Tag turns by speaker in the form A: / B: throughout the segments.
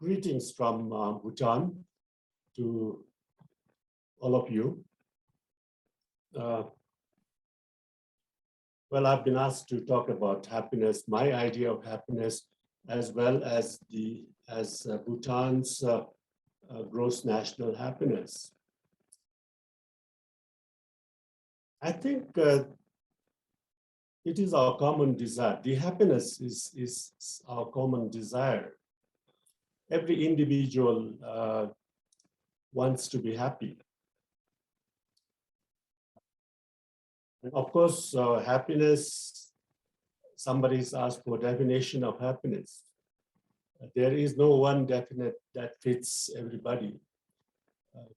A: Greetings from Bhutan to all of you. Well, I've been asked to talk about happiness, my idea of happiness, as well as Bhutan's gross national happiness. I think it is our common desire. The happiness is our common desire. Every individual wants to be happy. Of course, happiness, somebody's asked for definition of happiness. There is no one definite that fits everybody.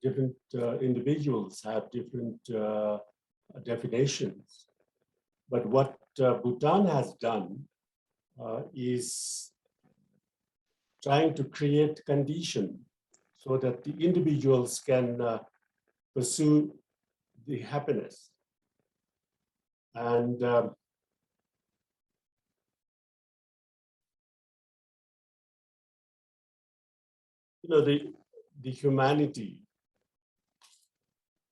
A: Different individuals have different definitions. But what Bhutan has done is trying to create condition so that the individuals can pursue the happiness. And the humanity,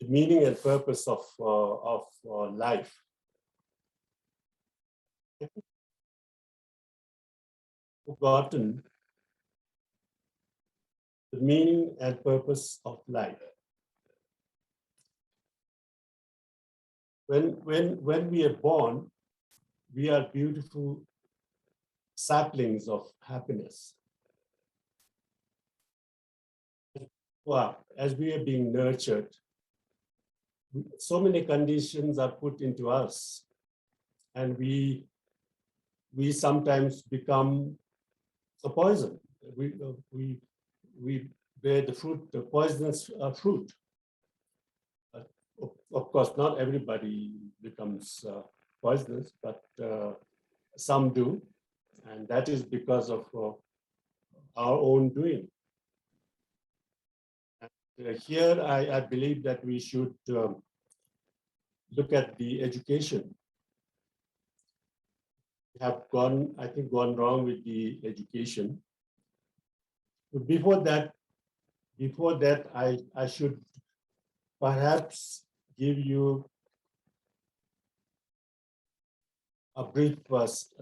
A: the meaning and purpose of life. Forgotten the meaning and purpose of life. When we are born, we are beautiful saplings of happiness. Well, as we are being nurtured, so many conditions are put into us, and we sometimes become a poison. We bear the fruit, the poisonous fruit. Of course, not everybody becomes poisonous, but some do, and that is because of our own doing. And here, I believe that we should look at the education. We have gone wrong with the education. But before that, I should perhaps give you a brief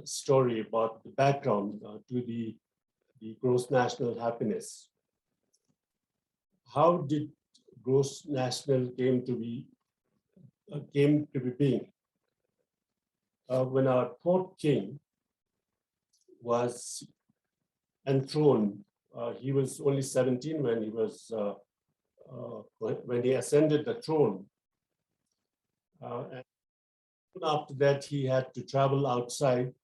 A: story about the background to the gross national happiness. How did gross national came to be being? When our fourth king was enthroned, he was only 17 when he was when he ascended the throne. And after that, he had to travel outside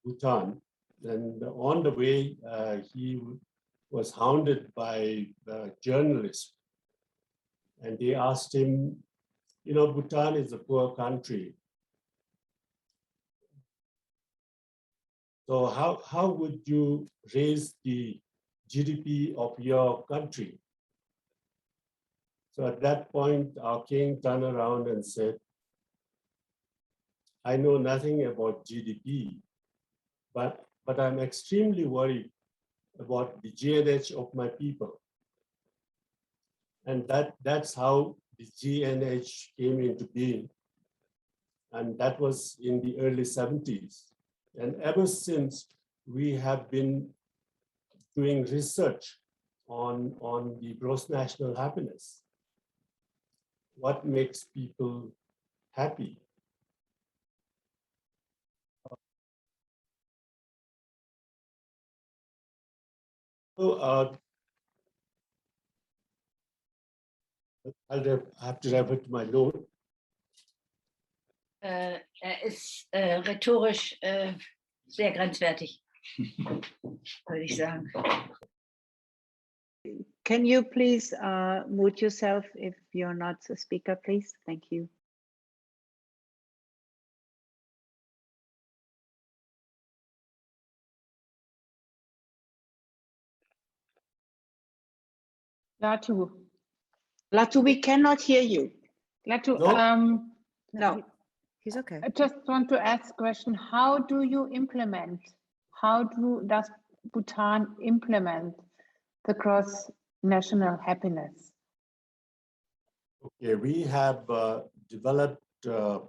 A: Bhutan. And on the way, he was hounded by journalists. And they asked him, Bhutan is a poor country. So how would you raise the GDP of your country? So at that point, our king turned around and said, I know nothing about GDP, but I'm extremely worried about the GNH of my people. And that's how the GNH came into being. And that was in the early 70s. And ever since, we have been doing research on the gross national happiness. What makes people happy? So I'll have to refer to my note.
B: Ist rhetorisch sehr grenzwertig, würde ich sagen.
C: Can you please mute yourself if you're not a speaker, please? Thank you.
D: Lhatu,
C: Lhatu, we cannot hear you.
D: Lhatu,
C: No.
E: He's okay.
D: I just want to ask a question. How do you implement? How does Bhutan implement the cross-national happiness?
A: Okay, we have developed, firstly,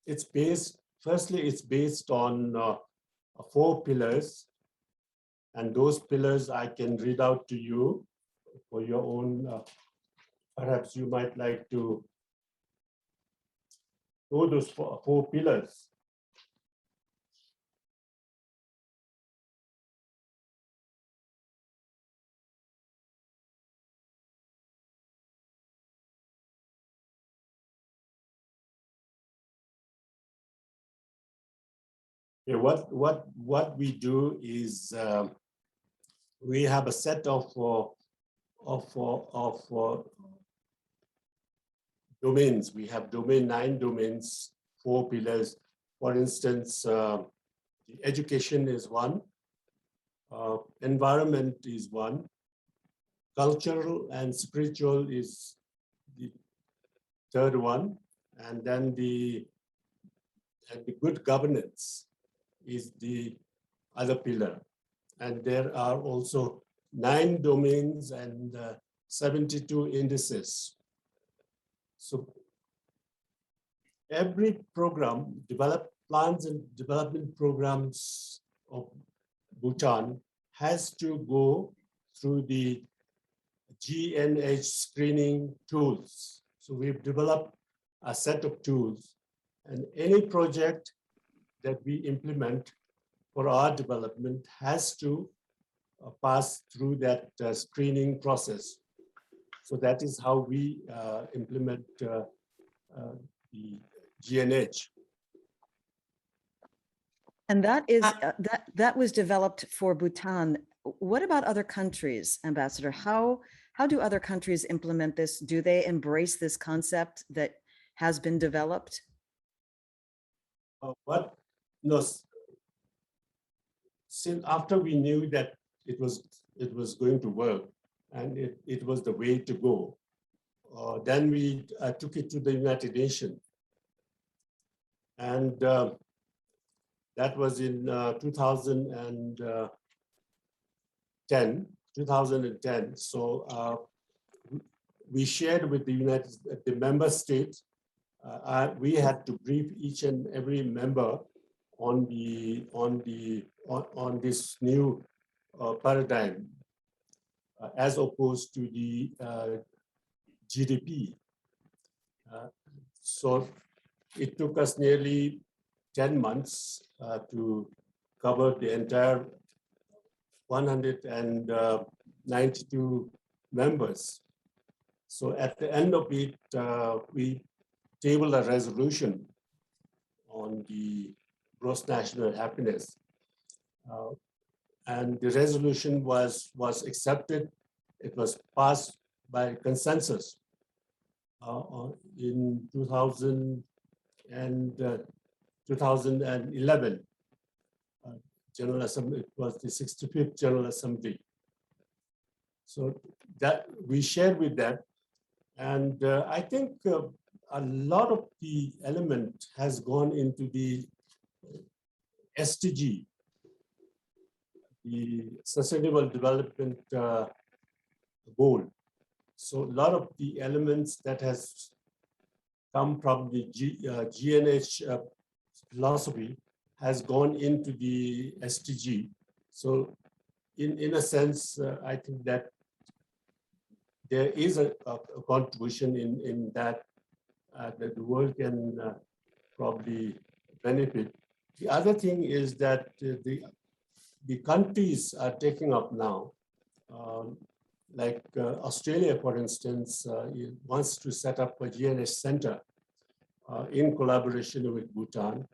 A: it's based on 4 pillars. And those pillars I can read out to you for your own, perhaps you might like to know those four pillars. Okay, what we do is we have a set of domains. We have 9 domains, 4 pillars. For instance, the education is one, environment is one, cultural and spiritual is the third one, and then the good governance is the other pillar. And there are also 9 domains and 72 indices. So every program, plans and development programs of Bhutan has to go through the GNH screening tools. So we've developed a set of tools, and any project that we implement for our development has to pass through that screening process. So that is how we implement the GNH.
E: And that is that was developed for Bhutan. What about other countries, Ambassador? How do other countries implement this? Do they embrace this concept that has been developed?
A: No, since after we knew that it was going to work and it was the way to go, then we took it to the United Nations. And that was in 2010. So we shared with the member states. We had to brief each and every member on this new paradigm, as opposed to the GDP. So it took us nearly 10 months to cover the entire 192 members. So at the end of it, we tabled a resolution on the gross national happiness. And the resolution was accepted. It was passed by consensus in 2011 General Assembly. It was the 65th General Assembly. So that we shared with that. And I think a lot of the element has gone into the SDG, the Sustainable Development Goal. So a lot of the elements that has come from the GNH philosophy has gone into the SDG. So in a sense, I think that there is a contribution in that that the world can probably benefit. The other thing is that the countries are taking up now, like Australia, for instance, wants to set up a GNH center in collaboration with Bhutan.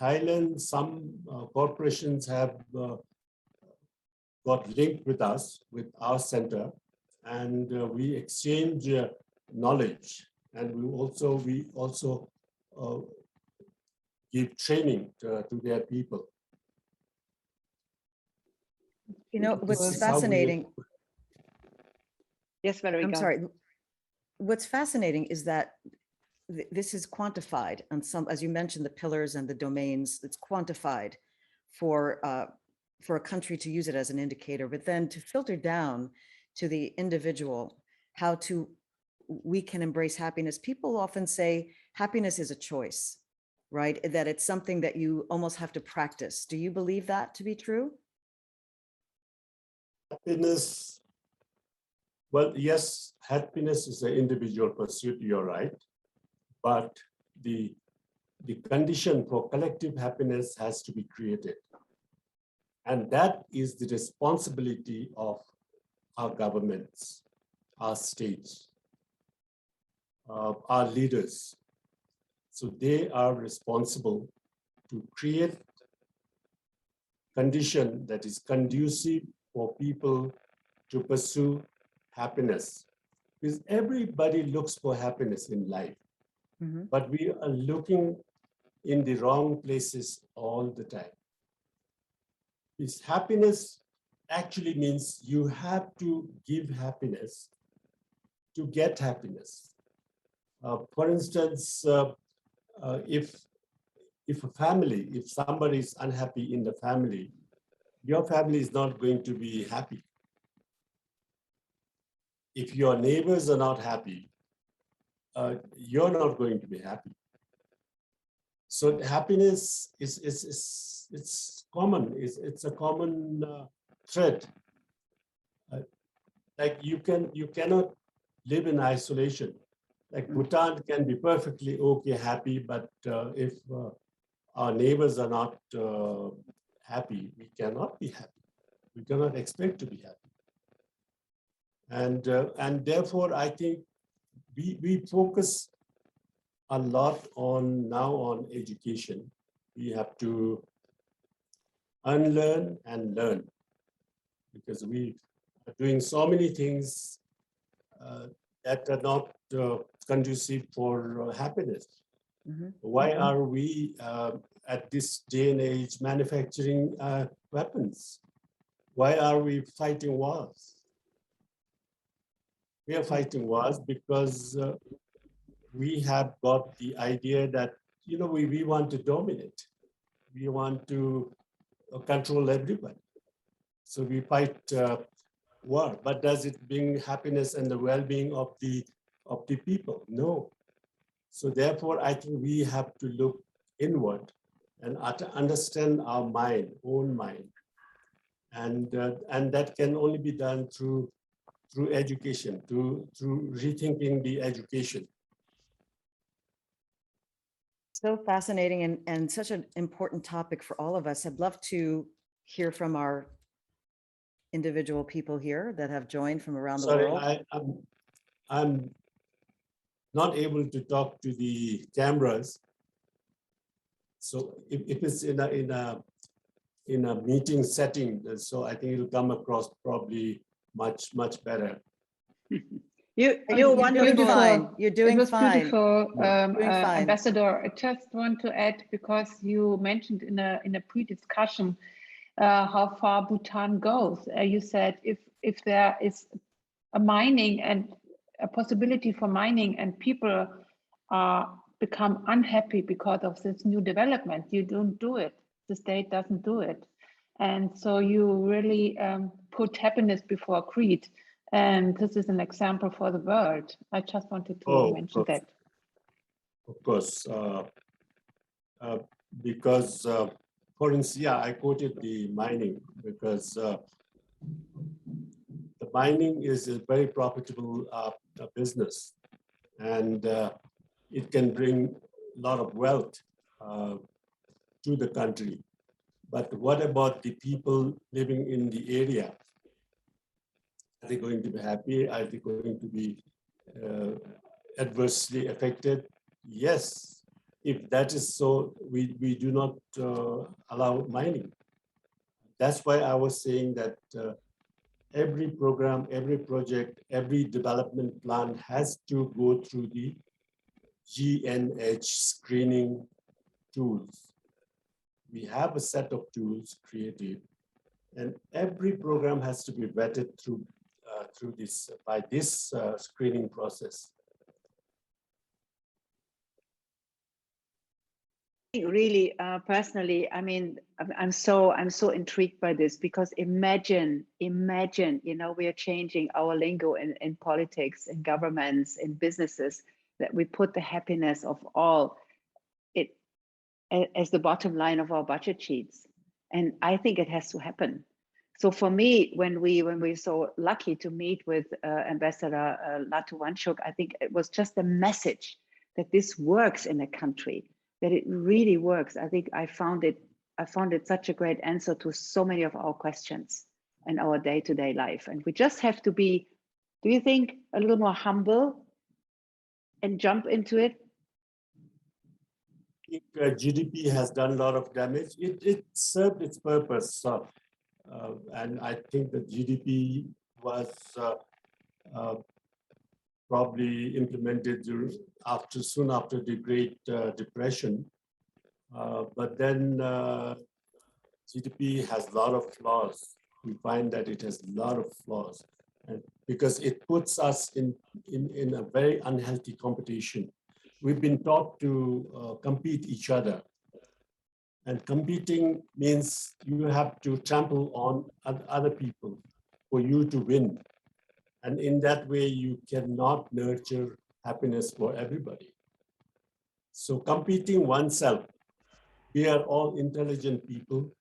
A: Thailand, some corporations have got linked with us, with our center, and we exchange knowledge, and we also give training to their people.
E: You know, what's fascinating.
C: Yes, Valerie.
E: I'm sorry. What's fascinating is that this is quantified on some, as you mentioned, the pillars and the domains. It's quantified for for a country to use it as an indicator, but then to filter down to the individual, we can embrace happiness. People often say happiness is a choice, right? That it's something that you almost have to practice. Do you believe that to be true?
A: Happiness, well, yes, happiness is an individual pursuit, you're right. But the condition for collective happiness has to be created. And that is the responsibility of our governments, our states, our leaders. So they are responsible to create condition that is conducive for people to pursue happiness. Because everybody looks for happiness in life, but we are looking in the wrong places all the time. This happiness actually means you have to give happiness to get happiness. For instance, if somebody is unhappy in the family, your family is not going to be happy. If your neighbors are not happy, you're not going to be happy. So happiness it's common. It's a common thread. Like you cannot live in isolation. Like Bhutan can be perfectly okay, happy, but if our neighbors are not happy, we cannot be happy. We cannot expect to be happy. And therefore, I think we focus a lot on education. We have to unlearn and learn, because we are doing so many things that are not conducive for happiness. Why are we at this day and age manufacturing weapons? Why are we fighting wars? We are fighting wars because we have got the idea that, we want to dominate. We want to control everybody. So we fight war, but does it bring happiness and the well-being of the people? No. So therefore, I think we have to look inward and understand our own mind. And that can only be done through education, through rethinking the education.
E: So fascinating and such an important topic for all of us. I'd love to hear from our individual people here that have joined from around the world.
A: I'm not able to talk to the cameras. So if it's in a meeting setting, so I think it'll come across probably much better.
E: You're wonderful. Fine. You're doing fine.
D: Beautiful,
E: Doing fine.
D: Ambassador. I just want to add, because you mentioned in a pre-discussion how far Bhutan goes. You said if there is a mining and a possibility for mining, and people become unhappy because of this new development, you don't do it. The state doesn't do it, and so you really put happiness before greed. And this is an example for the world. I just wanted to mention that.
A: Of course, because, for instance, I quoted the mining because the mining is a very profitable business, and it can bring a lot of wealth to the country. But what about the people living in the area? Are they going to be happy? Are they going to be adversely affected? Yes. If that is so, we do not allow mining. That's why I was saying that every program, every project, every development plan has to go through the GNH screening tools. We have a set of tools created, and every program has to be vetted through this screening process.
C: Really, personally, I mean, I'm so intrigued by this, because imagine, you know, we are changing our lingo in politics, in governments, in businesses, that we put the happiness of all it as the bottom line of our budget sheets. And I think it has to happen. So for me, when we're so lucky to meet with Ambassador Lhatu Wangchuk, I think it was just a message that this works in a country, that it really works. I think I found it such a great answer to so many of our questions in our day-to-day life. And we just have to be, do you think, a little more humble and jump into it?
A: I think GDP has done a lot of damage. It served its purpose. And I think the GDP was probably implemented soon after the Great Depression. But then GDP has a lot of flaws. We find that it has a lot of flaws, and because it puts us in a very unhealthy competition. We've been taught to compete each other. And competing means you have to trample on other people for you to win. And in that way, you cannot nurture happiness for everybody. So competing oneself, we are all intelligent people.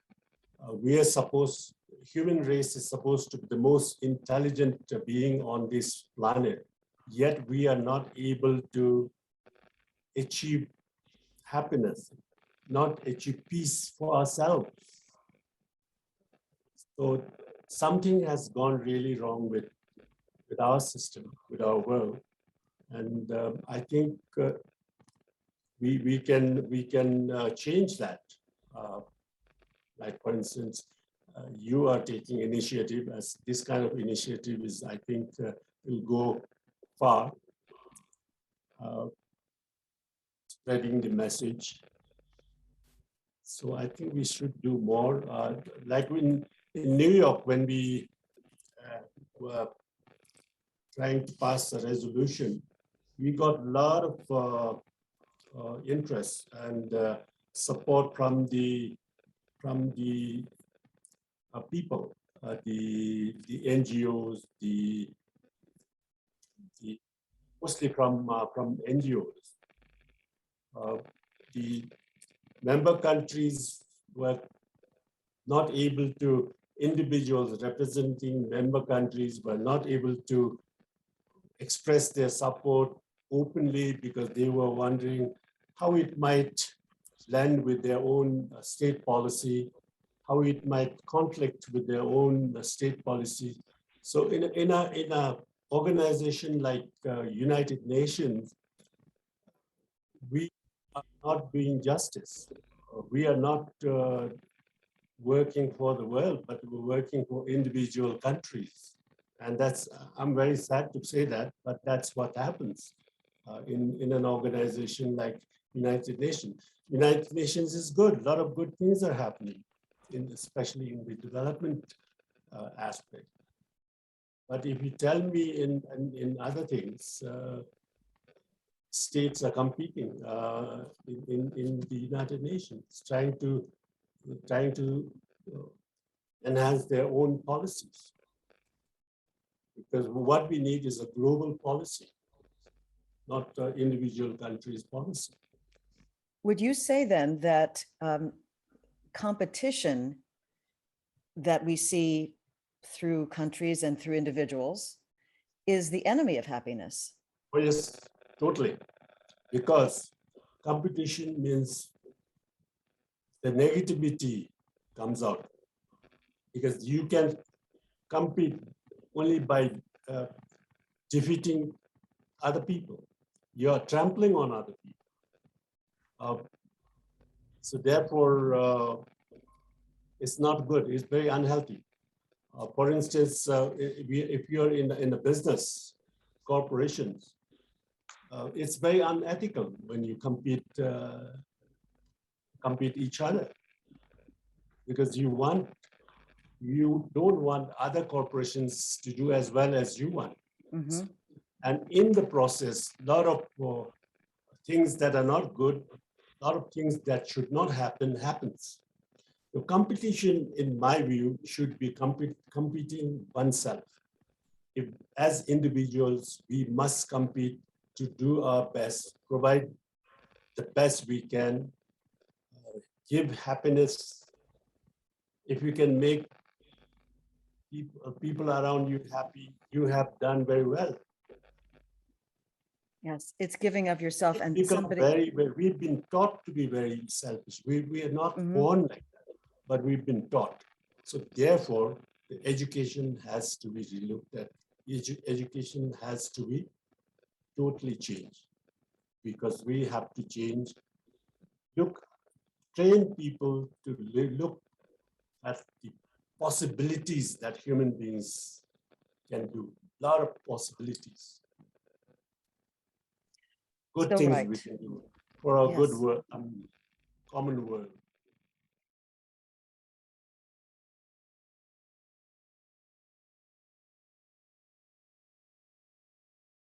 A: Human race is supposed to be the most intelligent being on this planet. Yet we are not able to achieve happiness, not achieve peace for ourselves. So something has gone really wrong with our system, with our world. And I think we can change that. Like, for instance, you are taking initiative, as this kind of initiative is, I think, will go far, spreading the message. So I think we should do more. Like in New York, when we were trying to pass a resolution, we got a lot of interest and support from the people, the NGOs, mostly from NGOs. The member countries were not able to, individuals representing member countries were not able to express their support openly, because they were wondering how it might blend with their own state policy, how it might conflict with their own state policy. So in a organization like United Nations, we are not doing justice. We are not working for the world, but we're working for individual countries. And that's, I'm very sad to say that, but that's what happens in an organization like United Nations. United Nations is good. A lot of good things are happening, especially in the development aspect. But if you tell me in other things, states are competing in the United Nations, trying to enhance their own policies. Because what we need is a global policy, not individual countries' policy.
E: Would you say then that competition that we see through countries and through individuals is the enemy of happiness?
A: Oh, yes, totally. Because competition means the negativity comes out. Because you can compete only by defeating other people. You're trampling on other people. So therefore, it's not good. It's very unhealthy. For instance, if you're in a business, corporations, it's very unethical when you compete each other, because you don't want other corporations to do as well as you want.
E: Mm-hmm.
A: And in the process, a lot of things that are not good, a lot of things that should not happen happens. The competition, in my view, should be competing oneself. If, as individuals, we must compete to do our best, provide the best we can, give happiness. If you can make people around you happy, you have done very well.
E: Yes, it's giving of yourself and
A: Become
E: somebody.
A: we've been taught to be very selfish. We are not
E: Mhm.
A: born like that, but we've been taught. So therefore, the education has to be relooked at. Education has to be totally changed, because we have to change. Train people to look at the possibilities that human beings can do. A lot of possibilities. Good
E: So
A: things
E: right.
A: we can do for our good
E: Yes.
A: world, common world.